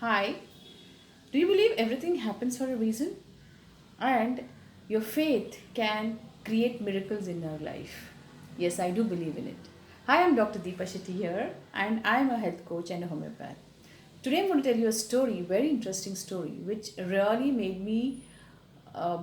Hi, do you believe everything happens for a reason? And your faith can create miracles in your life? Yes, I do believe in it. Hi, I'm Dr. Deepa Shetty here, and I'm a health coach and a homeopath. Today I'm going to tell you a story, very interesting story, which really made me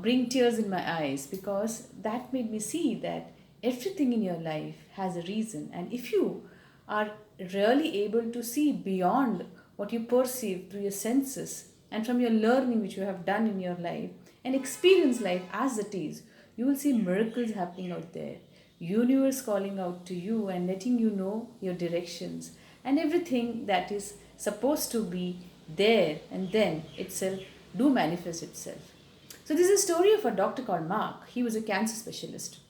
bring tears in my eyes because that made me see that everything in your life has a reason. And if you are really able to see beyond what you perceive through your senses and from your learning which you have done in your life and experience life as it is, you will see miracles happening out there. Universe calling out to you and letting you know your directions and everything that is supposed to be there and then itself do manifest itself. So this is a story of a doctor called Mark. He was a cancer specialist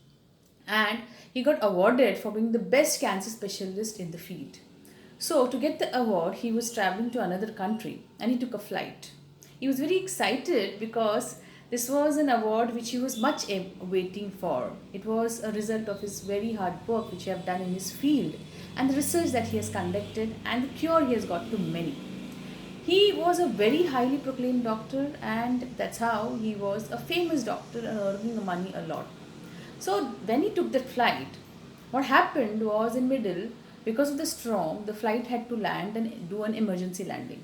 and he got awarded for being the best cancer specialist in the field. So to get the award, he was traveling to another country and he took a flight. He was very excited because this was an award which he was much waiting for. It was a result of his very hard work which he have done in his field and the research that he has conducted and the cure he has got to many. He was a very highly proclaimed doctor, and that's how he was a famous doctor and earning money a lot. So when he took that flight, what happened was in middle, because of the storm, the flight had to land and do an emergency landing.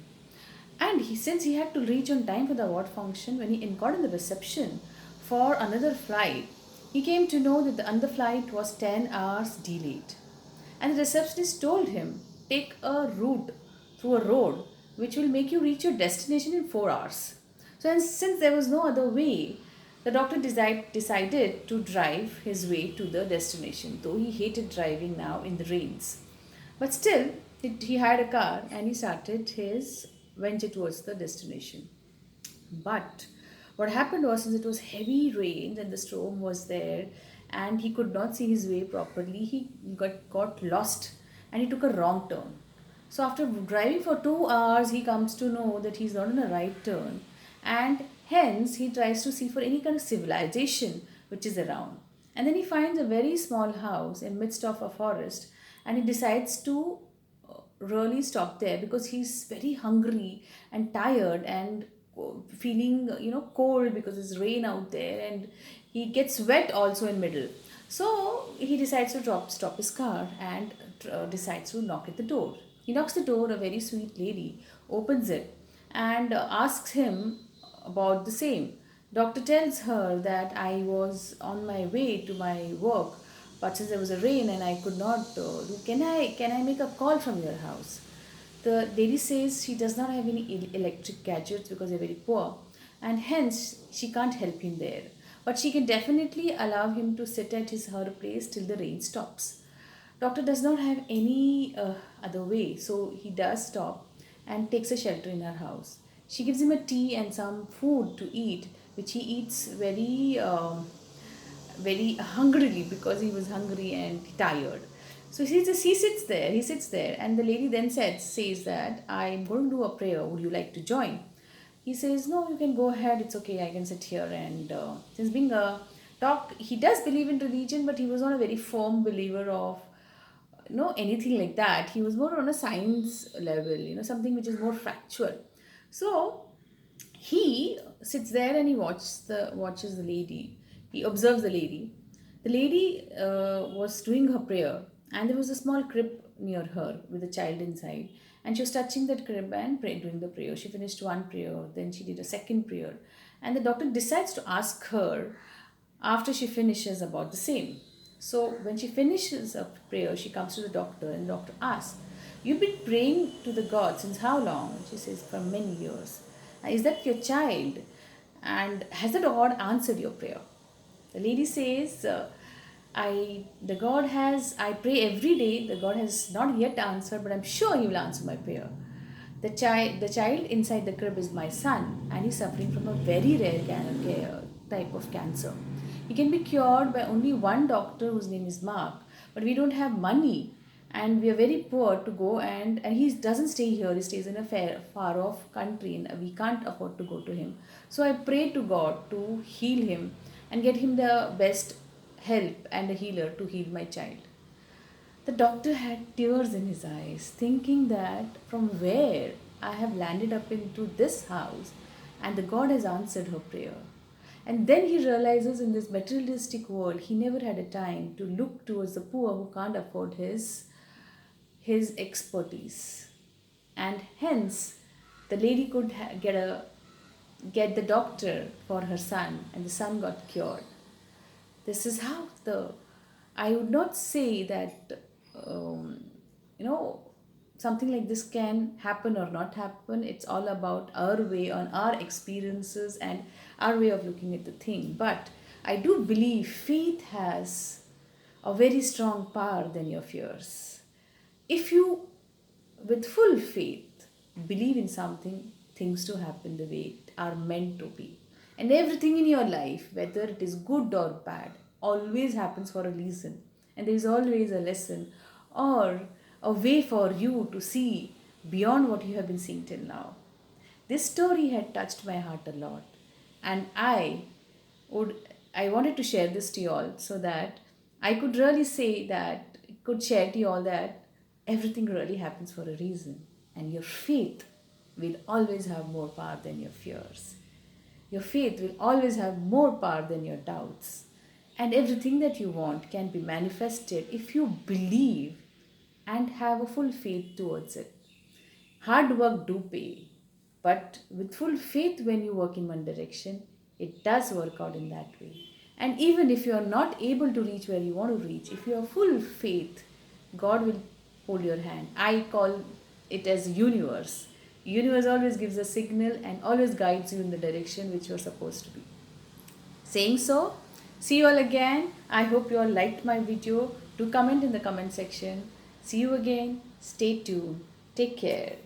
And since he had to reach on time for the award function, when he got in the reception for another flight, he came to know that the other flight was 10 hours delayed. And the receptionist told him, take a route through a road which will make you reach your destination in 4 hours. So, and since there was no other way, the doctor decided to drive his way to the destination, though he hated driving now in the rains. But still, he had a car and he started his venture towards the destination. But what happened was, since it was heavy rain and the storm was there, and he could not see his way properly, he got lost and he took a wrong turn. So after driving for 2 hours, he comes to know that he's not on a right turn, and hence he tries to see for any kind of civilization which is around. And then he finds a very small house in midst of a forest, and he decides to really stop there because he's very hungry and tired and feeling cold because it's rain out there and he gets wet also in middle. So he decides to stop his car and decides to knock at the door. He knocks the door. A very sweet lady opens it and asks him about the same. Doctor tells her that I was on my way to my work, but since there was a rain and I could not can I make a call from your house? The lady says she does not have any electric gadgets because they're very poor, and hence she can't help him there. But she can definitely allow him to sit at her place till the rain stops. Doctor does not have any other way, so he does stop and takes a shelter in her house. She gives him a tea and some food to eat, which he eats very hungrily because he was hungry and tired. So he sits there, and the lady then says that I'm going to do a prayer. Would you like to join? He says, no, you can go ahead. It's okay. I can sit here. And since being a talk, he does believe in religion, but he was not a very firm believer of anything like that. He was more on a science level, something which is more factual. So he sits there and he watches the lady. He observes the lady. The lady was doing her prayer, and there was a small crib near her with a child inside, and she was touching that crib and doing the prayer. She finished one prayer, then she did a second prayer, and the doctor decides to ask her after she finishes about the same. So when she finishes a prayer, she comes to the doctor, and the doctor asks, you've been praying to the God since how long? And she says, for many years. Is that your child? And has the God answered your prayer? The lady says, I pray every day. The God has not yet answered, but I'm sure He will answer my prayer. The child inside the crib is my son, and he's suffering from a very rare type of cancer. He can be cured by only one doctor whose name is Mark, but we don't have money, and we are very poor to go, and he doesn't stay here. He stays in a far off country, and we can't afford to go to him. So I pray to God to heal him and get him the best help and a healer to heal my child. The doctor had tears in his eyes, thinking that from where? I have landed up into this house and the God has answered her prayer. And then he realizes in this materialistic world, he never had a time to look towards the poor who can't afford his expertise. And hence, the lady could get the doctor for her son, and the son got cured. This is how the I would not say that um, you know something like this can happen or not happen. It's all about our way on our experiences and our way of looking at the thing. But I do believe faith has a very strong power than your fears. If you, with full faith, believe in something, things to happen the way it are meant to be. And everything in your life, whether it is good or bad, always happens for a reason. And there is always a lesson or a way for you to see beyond what you have been seeing till now. This story had touched my heart a lot, and would I wanted to share this to you all so that I could really say that could share to you all that everything really happens for a reason, and your faith will always have more power than your fears. Your faith will always have more power than your doubts. And everything that you want can be manifested if you believe and have a full faith towards it. Hard work do pay, but with full faith when you work in one direction, it does work out in that way. And even if you are not able to reach where you want to reach, if you have full faith, God will hold your hand. I call it as universe. Universe always gives a signal and always guides you in the direction which you are supposed to be. Saying so, see you all again. I hope you all liked my video. Do comment in the comment section. See you again. Stay tuned. Take care.